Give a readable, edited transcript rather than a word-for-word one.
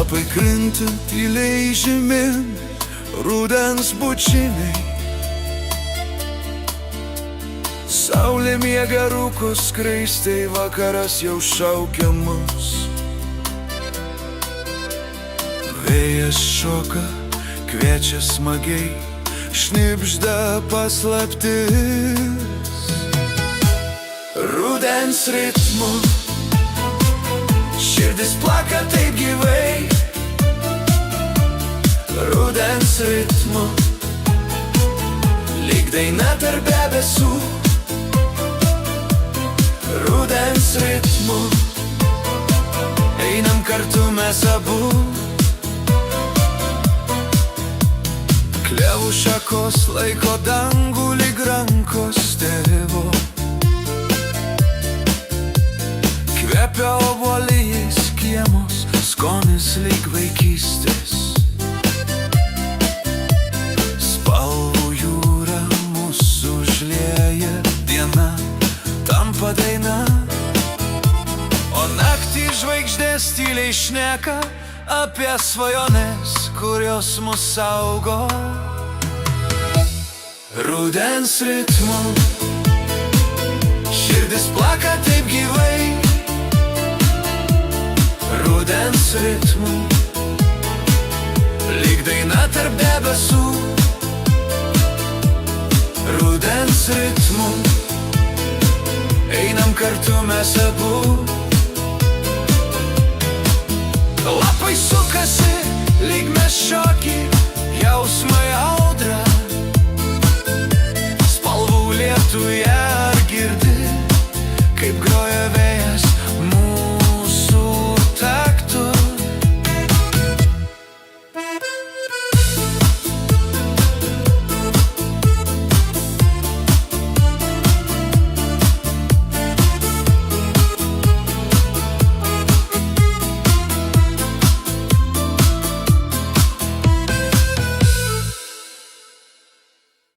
Lapai krinta tyliai žemyn, rudens bučiniai. Saulė miega rūko skraistai, vakaras jau šaukia mus. Vėjas šoka, kviečia smagiai, šnibžda paslaptis. Rudens ritmu širdis plaka taip gyvai. Rudens ritmu lyg daina tarp debesų. Rudens ritmu einam kartu mes abu. Klevų šakos laiko dangų lyg rankos tėvo. Kvepia obuolijais kiemos, skonis lyg vaikystės. Spalvų jūra mūsų užlieja, diena tampa daina. O naktį žvaigždės tyliai šneka apie svajones, kurios mus saugo. Rudens ritmu širdis plaka taip gyvai. Rudens ritmu lyg daina tarp debesų. Rudens ritmu einam kartu mes abu. Lapai sukasi lyg mes šoki, jausmai audra, spalvų lietuje